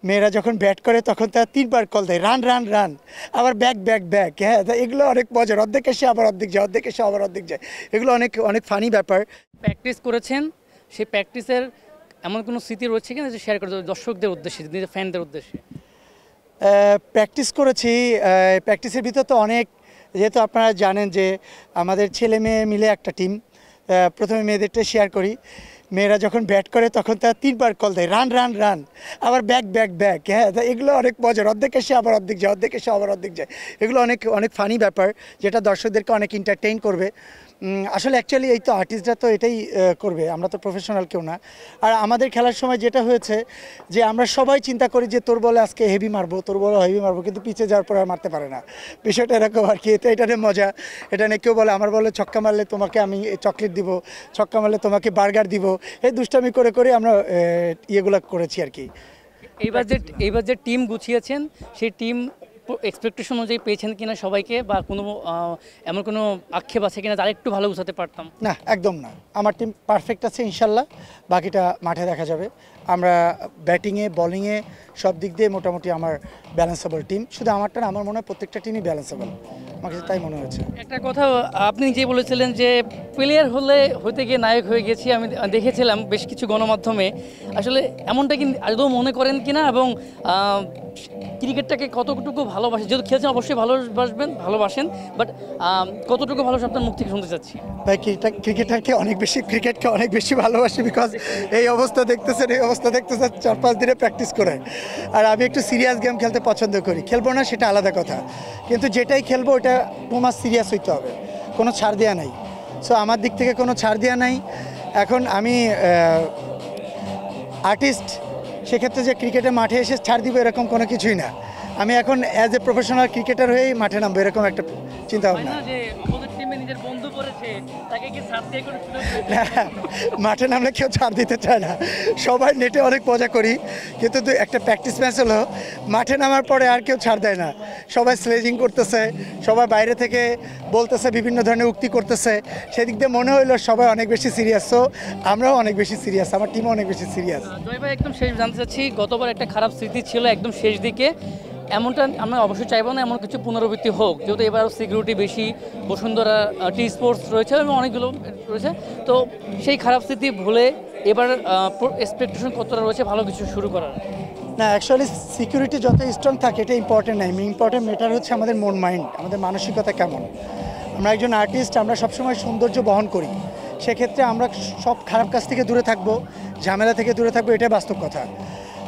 মেয়েরা যখন ব্যাট করে তখন তারা 3 বার কল দেয়, রান রান রান, আবার ব্যাক ব্যাক ব্যাক। হ্যাঁ, এগুলো অনেক মজার, অর্ধেক এসে আবার অর্ধেক যায়, অর্ধেক এসে আবার অর্ধেক যায়, এগুলো অনেক অনেক ফানি ব্যাপার। প্র্যাকটিস করেছেন, সেই প্র্যাকটিসের এমন কোনো স্মৃতি রয়েছে কিনা যে শেয়ার করে দর্শকদের উদ্দেশ্যে, নিজের ফ্যানদের উদ্দেশ্যে? প্র্যাকটিস করেছি, প্র্যাকটিসের ভিতর তো অনেক, যেহেতু আপনারা জানেন যে আমাদের ছেলে মেয়ে মিলে একটা টিম। প্রথমে মেয়েদেরটা শেয়ার করি। মেয়েরা যখন ব্যাট করে তখন তারা 3 বার কল দেয়, রান রান রান, আবার ব্যাক ব্যাক ব্যাক। হ্যাঁ, এগুলো অনেক মজার, অর্ধেক এসে আবার অর্ধেক যায়, অর্ধেক এসে আবার অর্ধেক যায়, এগুলো অনেক অনেক ফানি ব্যাপার, যেটা দর্শকদেরকে অনেক এন্টারটেইন করবে। আসলে অ্যাকচুয়ালি এই তো আর্টিস্টরা তো এটাই করবে, আমরা তো প্রফেশনাল কেউ না। আর আমাদের খেলার সময় যেটা হয়েছে যে আমরা সবাই চিন্তা করি যে তোর বলে আজকে হেভি মারবো, তোর বলে হেভি মারবো, কিন্তু পিছিয়ে যাওয়ার পর আর মারতে পারে না। বিষয়টা এরকম আর কি। তো এটা নিয়ে মজা। এটা নিয়ে কেউ বলে আমার বলে ছক্কা মারলে তোমাকে আমি চকলেট দিব, ছক্কা মারলে তোমাকে বার্গার দিব, এই দুষ্টামি করে করে আমরা ইয়েগুলো করেছি আর কি। এইবার যে টিম গুছিয়েছেন, সেই টিম এক্সপেকটেশন অনুযায়ী পেয়েছেন কিনা সবাইকে, বা কোনো এমন কোনো আক্ষেপ আছে কিনা তার একটু ভালো গুছাতে পারতাম? না, একদম না, আমার টিম পারফেক্ট আছে ইনশাল্লাহ। বাকিটা মাঠে দেখা যাবে। আমরা ব্যাটিংয়ে বলিংয়ে সব দিক দিয়ে মোটামুটি আমার ব্যালেন্সেবল টিম। শুধু আমারটা না, আমার মনে হয় প্রত্যেকটা টিমই ব্যালেন্সেবল, আমার কাছে তাই মনে হয়েছে। একটা কথা আপনি যে বলেছিলেন যে প্লেয়ার হতে গিয়ে নায়ক হয়ে গেছি, আমি দেখেছিলাম বেশ কিছু গণমাধ্যমে। আসলে এমনটা কি আদৌ মনে করেন কিনা, এবং ক্রিকেটটাকে কতটুকু ভালোবাসেন? যেহেতু খেলছেন অবশ্যই ভালোবাসেন, বাট কতটুকু ভালোবাসেন আপনার মুখ থেকে শুনতে চাচ্ছি। ভাই, ক্রিকেটকে অনেক বেশি ভালোবাসি, বিকজ এই অবস্থা দেখতেছেন 4-5 দিনে প্র্যাকটিস করে। আর আমি একটু সিরিয়াস গেম খেলতে পছন্দ করি। খেলবো না সেটা আলাদা কথা, কিন্তু যেটাই খেলবো ওটা তোমার সিরিয়াস হইতে হবে, কোনো ছাড় দেওয়া নাই। সো আমার দিক থেকে কোনো ছাড় দেওয়া নাই। এখন আমি আর্টিস্ট, সেক্ষেত্রে যে ক্রিকেটে মাঠে এসে ছাড় দিব এরকম কোনো কিছুই না। আমি এখন অ্যাজ এ প্রফেশনাল ক্রিকেটার হয়েই মাঠে নামবো, এরকম একটা চিন্তা ভাবনা। মাঠে নামলে কেউ ছাড় দিতে চায় না, সবাই নেটে অনেক মজা করি, কিন্তু একটা প্র্যাকটিস ম্যাচ হলো, মাঠে নামার পরে আর কেউ ছাড় দেয় না। সবাই স্লেজিং করতেছে, সবাই বাইরে থেকে বলতেছে, বিভিন্ন ধরনের উক্তি করতেছে। সেদিক দিয়ে মনে হইলো সবাই অনেক বেশি সিরিয়াস। সো আমরাও অনেক বেশি সিরিয়াস, আমার টিমও অনেক বেশি সিরিয়াস। জয় ভাই, একদম শেষ জানতে চাচ্ছি, গতবার একটা খারাপ স্মৃতি ছিল একদম শেষ দিকে, এমনটা আমরা অবশ্যই চাইবো না এমন কিছু পুনরাবৃত্তি হোক, যেহেতু এবার সিকিউরিটি বেশি, বসুন্ধরা টি স্পোর্টস রয়েছে এবং অনেকগুলো রয়েছে। তো সেই খারাপ স্মৃতি ভুলে এবার এক্সপেকটেশন কতটা রয়েছে ভালো কিছু শুরু করার? না, অ্যাকচুয়ালি সিকিউরিটি যত স্ট্রং থাকে এটা ইম্পর্টেন্ট নাই। ইম্পর্টেন্ট ম্যাটার হচ্ছে আমাদের মন মাইন্ড, আমাদের মানসিকতা কেমন। আমরা একজন আর্টিস্ট, আমরা সবসময় সৌন্দর্য বহন করি। সেক্ষেত্রে আমরা সব খারাপ কাজ থেকে দূরে থাকবো, ঝামেলা থেকে দূরে থাকবো, এটাই বাস্তব কথা।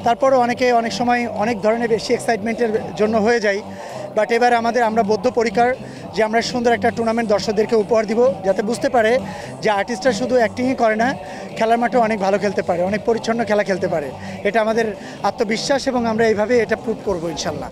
তারপরও অনেক সময় অনেক ধরনের বেশি এক্সাইটমেন্টের জন্য হয়ে যায়। বাট এবার আমরা বদ্ধপরিকর যে আমরা সুন্দর একটা টুর্নামেন্ট দর্শকদেরকে উপহার দিব, যাতে বুঝতে পারে যে আর্টিস্টরা শুধু অ্যাক্টিংই করে না, খেলার মাঠে অনেক ভালো খেলতে পারে, অনেক পরিচ্ছন্ন খেলা খেলতে পারে। এটা আমাদের আত্মবিশ্বাস এবং আমরা এইভাবে এটা প্রুভ করবো ইনশাল্লাহ।